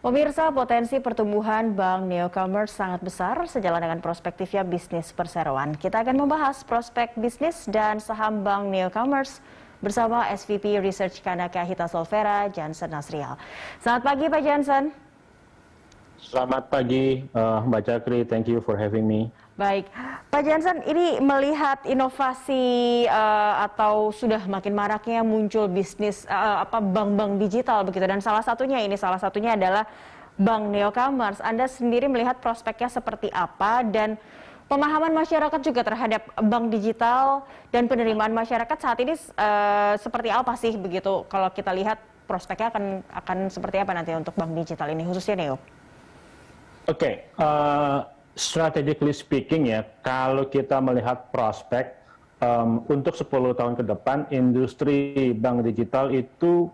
Pemirsa, potensi pertumbuhan Bank Newcomers sangat besar sejalan dengan prospektifnya bisnis perseroan. Kita akan membahas prospek bisnis dan saham Bank Newcomers bersama SVP Research Kanaka Hita Solvera, Jansen Nasrial. Selamat pagi Pak Jansen. Selamat pagi Mbak Cakri, thank you for having me. Baik, Pak Jansen, ini melihat inovasi atau sudah makin maraknya muncul bisnis bank-bank digital begitu, dan salah satunya adalah Bank Newcomers. Anda sendiri melihat prospeknya seperti apa dan pemahaman masyarakat juga terhadap bank digital dan penerimaan masyarakat saat ini seperti apa sih begitu? Kalau kita lihat prospeknya akan seperti apa nanti untuk bank digital ini khususnya Neo? Oke. Strategically speaking ya, kalau kita melihat prospek untuk 10 tahun ke depan, industri bank digital itu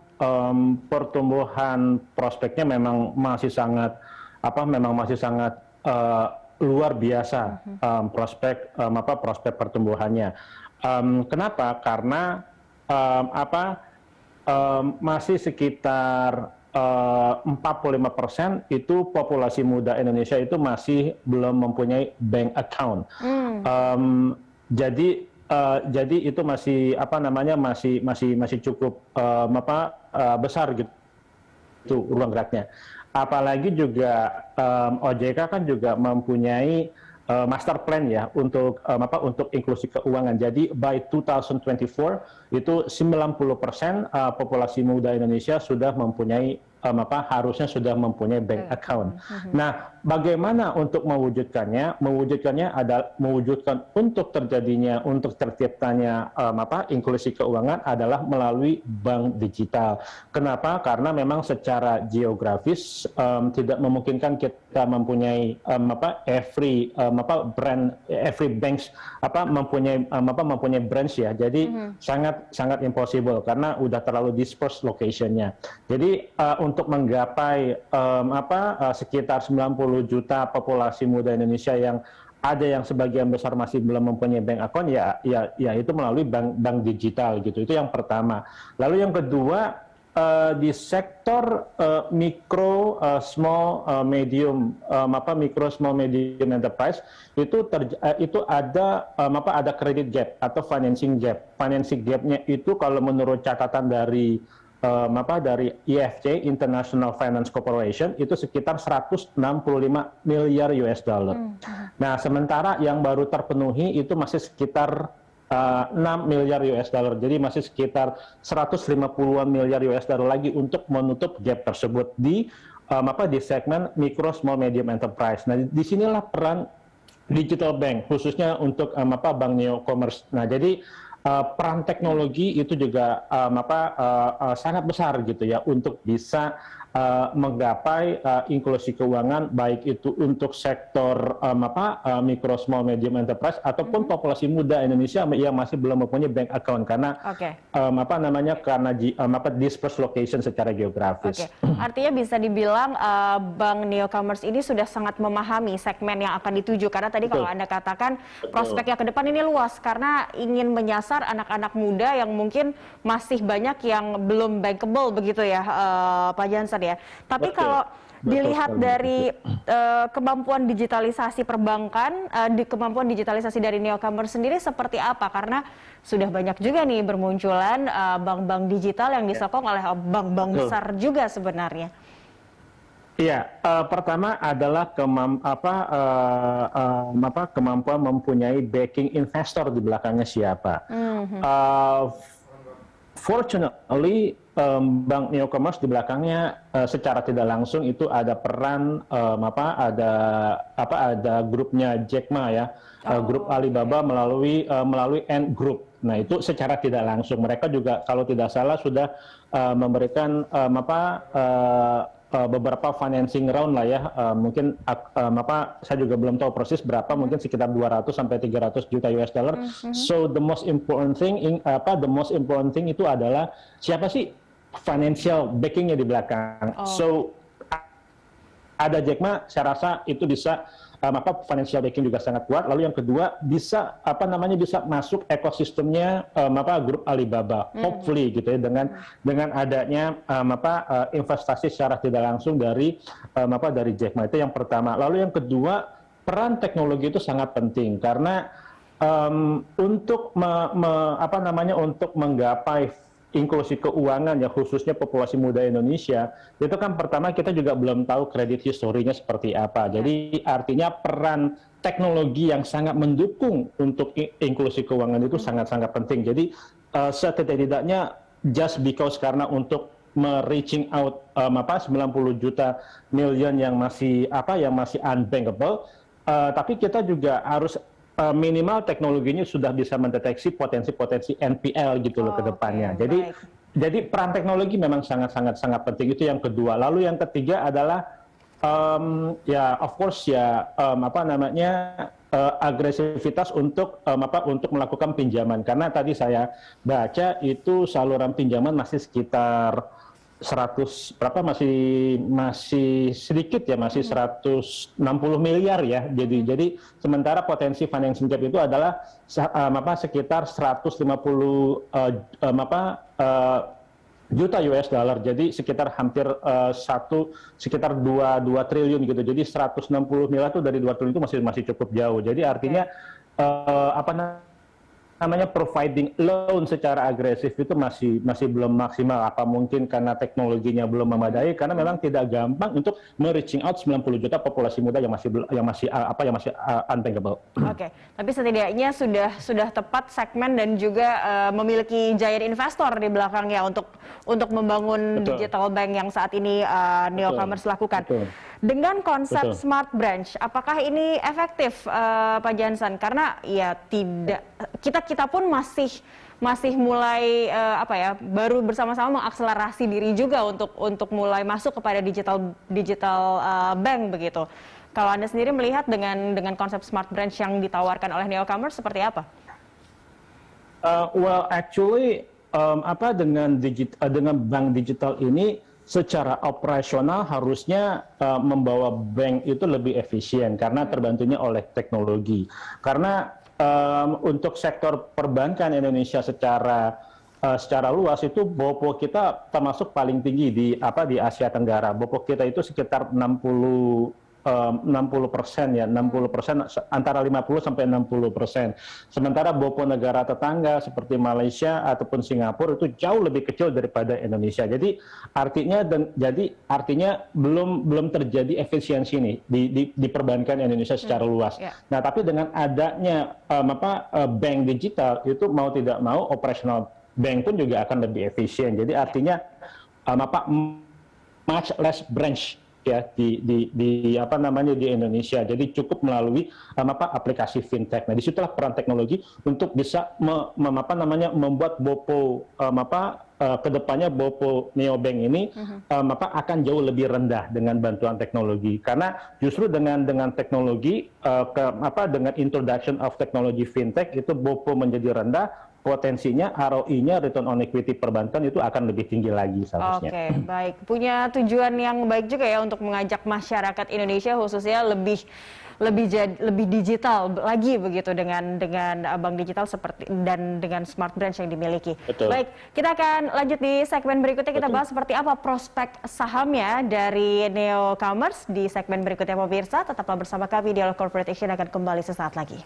pertumbuhan prospeknya memang masih sangat luar biasa, prospek pertumbuhannya. Kenapa? Karena masih sekitar 45% itu populasi muda Indonesia itu masih belum mempunyai bank account. Jadi itu masih masih cukup besar gitu ruang geraknya. Apalagi juga OJK kan juga mempunyai master plan ya untuk inklusi keuangan. Jadi by 2024 itu 90% populasi muda Indonesia sudah mempunyai harusnya sudah mempunyai bank account. Nah, bagaimana untuk mewujudkannya? Mewujudkan untuk terciptanya inklusi keuangan adalah melalui bank digital. Kenapa? Karena memang secara geografis tidak memungkinkan kita mempunyai every banks mempunyai branch ya. Jadi sangat impossible karena udah terlalu dispersed location-nya. Jadi untuk menggapai sekitar 90 juta populasi muda Indonesia yang ada yang sebagian besar masih belum mempunyai bank account ya itu melalui bank digital gitu. Itu yang pertama. Lalu yang kedua, di sektor mikro small medium enterprise itu ada credit gap atau financing gap. Financing gap-nya itu kalau menurut catatan dari IFC, International Finance Corporation, itu sekitar 165 miliar US dollar. Nah, sementara yang baru terpenuhi itu masih sekitar 6 miliar US dollar. Jadi masih sekitar 150-an miliar US dollar lagi untuk menutup gap tersebut di segmen micro small medium enterprise. Nah, disinilah peran digital bank khususnya untuk Bank Newcomers. Nah, jadi peran teknologi itu juga sangat besar gitu ya untuk bisa menggapai inklusi keuangan, baik itu untuk sektor micro small medium enterprise ataupun populasi muda Indonesia yang masih belum mempunyai bank account karena dispersed location secara geografis. Artinya bisa dibilang Bank Newcomers ini sudah sangat memahami segmen yang akan dituju, karena tadi kalau Anda katakan prospeknya ke depan ini luas karena ingin menyasar anak-anak muda yang mungkin masih banyak yang belum bankable begitu ya, Pak Jansen ya. Tapi kalau dilihat dari kemampuan digitalisasi perbankan, kemampuan digitalisasi dari Newcomers sendiri seperti apa? Karena sudah banyak juga nih bermunculan bank-bank digital yang disokong oleh bank-bank besar juga sebenarnya. Iya, pertama adalah kemampuan mempunyai backing investor di belakangnya siapa. Fortunately, Bank Newcomers di belakangnya secara tidak langsung itu ada peran ada grupnya Jack Ma ya, grup Alibaba melalui Ant Group. Nah, itu secara tidak langsung mereka juga kalau tidak salah sudah memberikan beberapa financing round lah ya, mungkin saya juga belum tahu persis berapa, mungkin sekitar 200 sampai 300 juta US dollar. So the most important thing itu adalah siapa sih financial backingnya di belakang. So ada Jack Ma, saya rasa itu bisa financial backing juga sangat kuat. Lalu yang kedua bisa bisa masuk ekosistemnya grup Alibaba, hopefully gitu ya, dengan adanya investasi secara tidak langsung dari Jack Ma. Itu yang pertama. Lalu yang kedua, peran teknologi itu sangat penting karena untuk untuk menggapai inklusi keuangan ya, khususnya populasi muda Indonesia, itu kan pertama kita juga belum tahu kredit historinya seperti apa. Jadi artinya peran teknologi yang sangat mendukung untuk inklusi keuangan itu sangat-sangat penting. Jadi setidak-tidaknya just because karena untuk reaching out 90 juta million yang masih unbankable, tapi kita juga harus minimal teknologinya sudah bisa mendeteksi potensi-potensi NPL gitu loh ke depannya. Jadi peran teknologi memang sangat penting, itu yang kedua. Lalu yang ketiga adalah agresivitas untuk melakukan pinjaman, karena tadi saya baca itu saluran pinjaman masih sekitar 100 masih sedikit ya, masih 160 miliar ya. Jadi sementara potensi financing gap itu adalah sekitar 150 juta US dollar. Jadi sekitar hampir sekitar 2 triliun gitu. Jadi 160 miliar itu dari 2 triliun itu masih cukup jauh. Jadi artinya providing loan secara agresif itu masih belum maksimal. Apa mungkin karena teknologinya belum memadai, karena memang tidak gampang untuk reaching out 90 juta populasi muda yang masih unbankable. Oke, tapi setidaknya sudah tepat segmen dan juga memiliki giant investor di belakangnya untuk membangun digital bank yang saat ini Newcomers lakukan. Betul. Dengan konsep smart branch, apakah ini efektif, Pak Jansen? Karena ya tidak, kita pun masih mulai baru bersama-sama mengakselerasi diri juga untuk mulai masuk kepada digital bank begitu. Kalau Anda sendiri melihat dengan konsep smart branch yang ditawarkan oleh Newcomers seperti apa? Dengan bank digital ini secara operasional harusnya membawa bank itu lebih efisien karena terbantunya oleh teknologi. Karena untuk sektor perbankan Indonesia secara luas itu BOPO kita termasuk paling tinggi di Asia Tenggara. BOPO kita itu sekitar 60% ya, 60%, antara 50 sampai 60%. Sementara BOPO negara tetangga seperti Malaysia ataupun Singapura itu jauh lebih kecil daripada Indonesia. Jadi artinya belum terjadi efisiensi nih di perbankan Indonesia secara luas. Nah, tapi dengan adanya bank digital itu mau tidak mau operasional bank pun juga akan lebih efisien. Jadi artinya much less branch ya di Indonesia. Jadi cukup melalui aplikasi fintech. Nah, disitulah peran teknologi untuk bisa membuat BOPO kedepannya BOPO neobank ini akan jauh lebih rendah dengan bantuan teknologi. Karena justru dengan teknologi dengan introduction of technology fintech itu BOPO menjadi rendah, potensinya ROI-nya, return on equity perbankan itu akan lebih tinggi lagi seharusnya. Oke, baik. Punya tujuan yang baik juga ya untuk mengajak masyarakat Indonesia khususnya lebih digital lagi begitu dengan bank digital seperti dan dengan smart branch yang dimiliki. Betul. Baik, kita akan lanjut di segmen berikutnya, kita bahas seperti apa prospek sahamnya dari Newcomers di segmen berikutnya pemirsa. Tetaplah bersama kami, Dialog Corporate Action akan kembali sesaat lagi.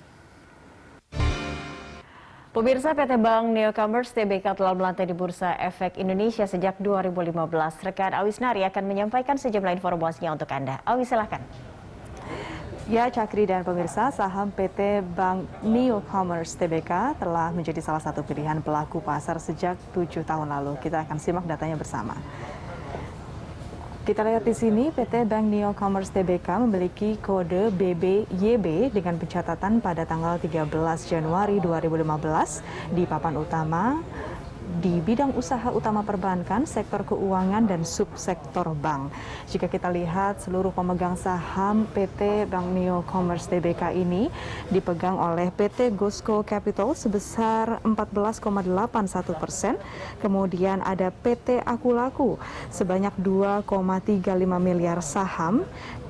Pemirsa, PT Bank Newcomers Tbk telah melantai di Bursa Efek Indonesia sejak 2015. Rekan Awi Senari akan menyampaikan sejumlah informasinya untuk Anda. Awi, silakan. Ya, Cakri dan pemirsa, saham PT Bank Newcomers Tbk telah menjadi salah satu pilihan pelaku pasar sejak 7 tahun lalu. Kita akan simak datanya bersama. Kita lihat di sini, PT Bank Newcomers Tbk memiliki kode BBYB dengan pencatatan pada tanggal 13 Januari 2015 di papan utama di bidang usaha utama perbankan, sektor keuangan, dan subsektor bank. Jika kita lihat seluruh pemegang saham PT Bank Newcomers Tbk ini dipegang oleh PT Gosco Capital sebesar 14,81%, kemudian ada PT Akulaku sebanyak 2,35 miliar saham,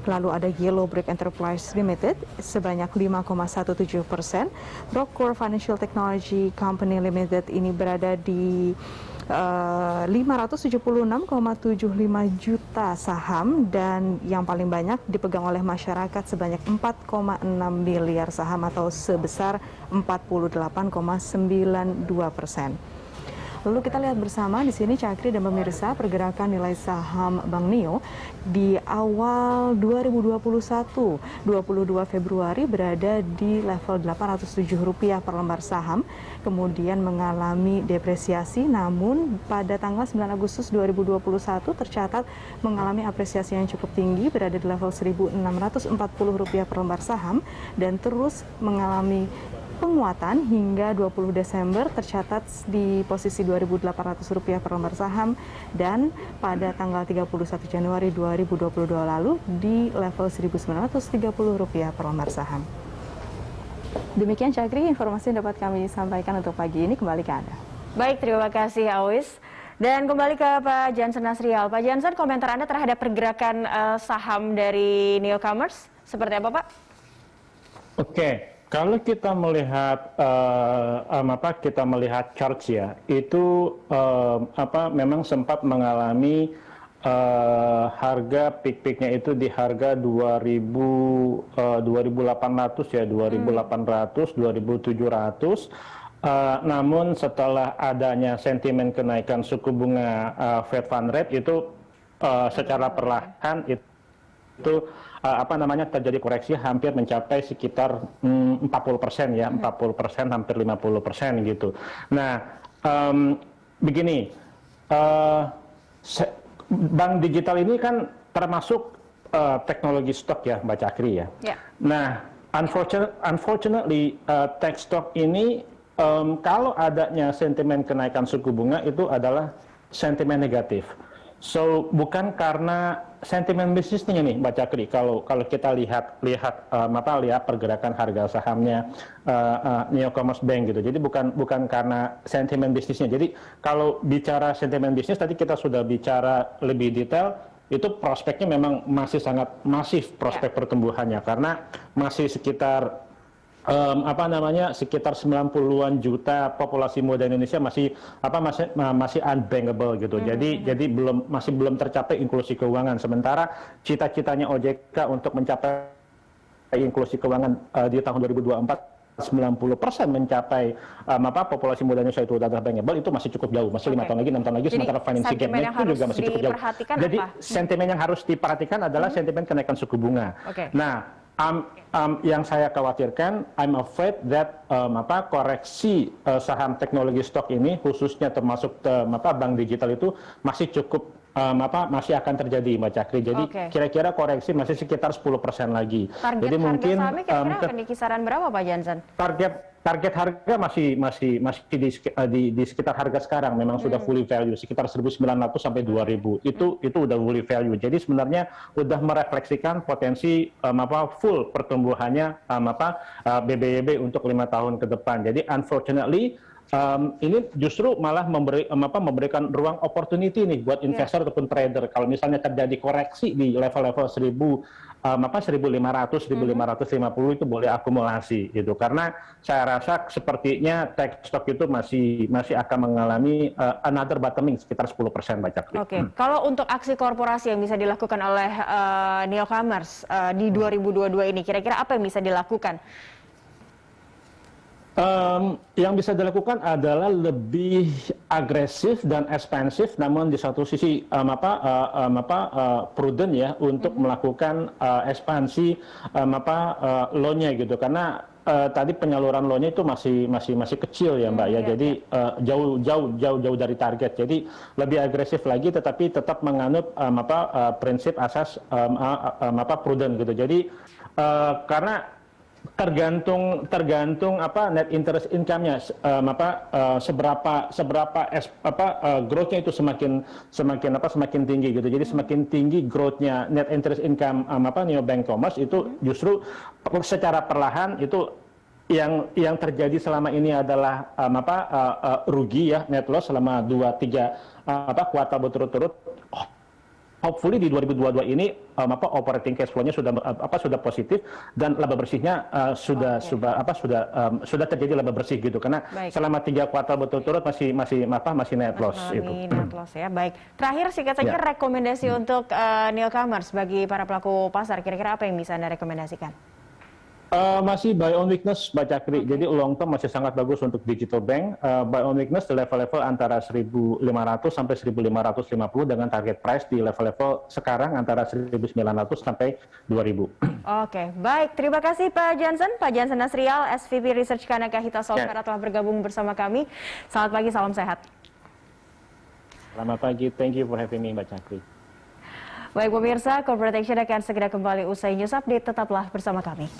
Lalu ada Yellow Brick Enterprise Limited sebanyak 5,17%. Rockcore Financial Technology Company Limited ini berada di 576,75 juta saham, dan yang paling banyak dipegang oleh masyarakat sebanyak 4,6 miliar saham atau sebesar 48,92%. Lalu kita lihat bersama di sini Cakri dan pemirsa pergerakan nilai saham Bank Neo di awal 2021, 22 Februari berada di level Rp807 per lembar saham, kemudian mengalami depresiasi, namun pada tanggal 9 Agustus 2021 tercatat mengalami apresiasi yang cukup tinggi, berada di level Rp1.640 per lembar saham dan terus mengalami penguatan hingga 20 Desember tercatat di posisi Rp2.800 per lembar saham, dan pada tanggal 31 Januari 2022 lalu di level Rp1.930 per lembar saham. Demikian Cakri, informasi yang dapat kami sampaikan untuk pagi ini, kembali ke Anda. Baik, terima kasih Awis. Dan kembali ke Pak Jansen Nasrial. Pak Jansen, komentar Anda terhadap pergerakan saham dari Neo Commerce seperti apa, Pak? Oke. Kalau kita melihat charts ya, itu memang sempat mengalami harga peak-peaknya itu di harga 2.800 ya, 2.800, 2.700. Namun setelah adanya sentimen kenaikan suku bunga Fed Fund Rate itu secara perlahan itu terjadi koreksi hampir mencapai sekitar 40% ya, 40%, hampir 50% gitu. Nah, begini, bank digital ini kan termasuk teknologi stok ya, Mbak Cakri ya. Yeah. Nah, unfortunately tech stock ini kalau adanya sentimen kenaikan suku bunga itu adalah sentimen negatif. So bukan karena sentimen bisnisnya nih Mbak Cakri, kalau kita lihat pergerakan harga sahamnya Neo Commerce Bank gitu. Jadi bukan karena sentimen bisnisnya. Jadi kalau bicara sentimen bisnis tadi kita sudah bicara lebih detail, itu prospeknya memang masih sangat masif prospek pertumbuhannya, karena masih sekitar sekitar 90-an juta populasi muda Indonesia masih unbankable gitu. Jadi masih belum tercapai inklusi keuangan. Sementara cita-citanya OJK untuk mencapai inklusi keuangan di tahun 2024 90% mencapai populasi muda Indonesia itu adalah bankable, itu masih cukup jauh, masih 5 tahun lagi, 6 tahun lagi. Sementara financing gap itu juga masih cukup jauh. Jadi sentimen yang harus diperhatikan adalah sentimen kenaikan suku bunga. Nah, yang saya khawatirkan, I'm afraid that koreksi saham teknologi stok ini, khususnya termasuk bank digital itu masih cukup masih akan terjadi, Mbak Cakri. Jadi kira-kira koreksi masih sekitar 10% lagi. Target jadi harga mungkin sahamnya kira-kira akan di kisaran berapa, Pak Jansen? Target harga masih di sekitar harga sekarang, memang sudah fully value sekitar 1.900 sampai 2.000. Itu udah fully value. Jadi sebenarnya udah merefleksikan potensi full pertumbuhannya BBYB untuk 5 tahun ke depan. Jadi unfortunately ini justru malah memberikan ruang opportunity nih buat investor ataupun trader. Kalau misalnya terjadi koreksi di level-level 1.500, 1.550 itu boleh akumulasi gitu. Karena saya rasa sepertinya tech stock itu masih akan mengalami another bottoming sekitar 10%, Mbak Cakri. Kalau untuk aksi korporasi yang bisa dilakukan oleh Neo Commerce di 2022 ini, kira-kira apa yang bisa dilakukan? Yang bisa dilakukan adalah lebih agresif dan ekspansif, namun di satu sisi prudent ya untuk melakukan ekspansi loan-nya gitu, karena tadi penyaluran loan-nya itu masih kecil ya Mbak ya, jadi jauh dari target. Jadi lebih agresif lagi, tetapi tetap menganut prinsip asas prudent gitu. Jadi karena tergantung net interest income-nya, seberapa growth-nya itu semakin tinggi gitu. Jadi semakin tinggi growth-nya net interest income Neo Bank Commerce, itu justru secara perlahan itu yang terjadi selama ini adalah rugi ya, net loss selama 2-3 kuartal berturut-turut. hopefully di 2022 ini operating cash flow-nya sudah positif dan laba bersihnya sudah terjadi laba bersih gitu, karena selama 3 kuartal berturut-turut masih net loss itu. Net loss ya. Baik. Terakhir singkat saja rekomendasi untuk newcomers bagi para pelaku pasar, kira-kira apa yang bisa Anda rekomendasikan? Masih buy on weakness, Mbak Cakri. Jadi long term masih sangat bagus untuk digital bank. Buy on weakness di level-level antara 1.500 sampai 1.550 dengan target price di level-level sekarang antara 1.900 sampai 2.000. Oke, baik. Terima kasih Pak Jansen Nasrial, SVP Research Kanaka Hita Software telah bergabung bersama kami. Selamat pagi, salam sehat. Selamat pagi, thank you for having me, Mbak Cakri. Baik pemirsa, Corporate Action akan segera kembali usai News Update. Tetaplah bersama kami.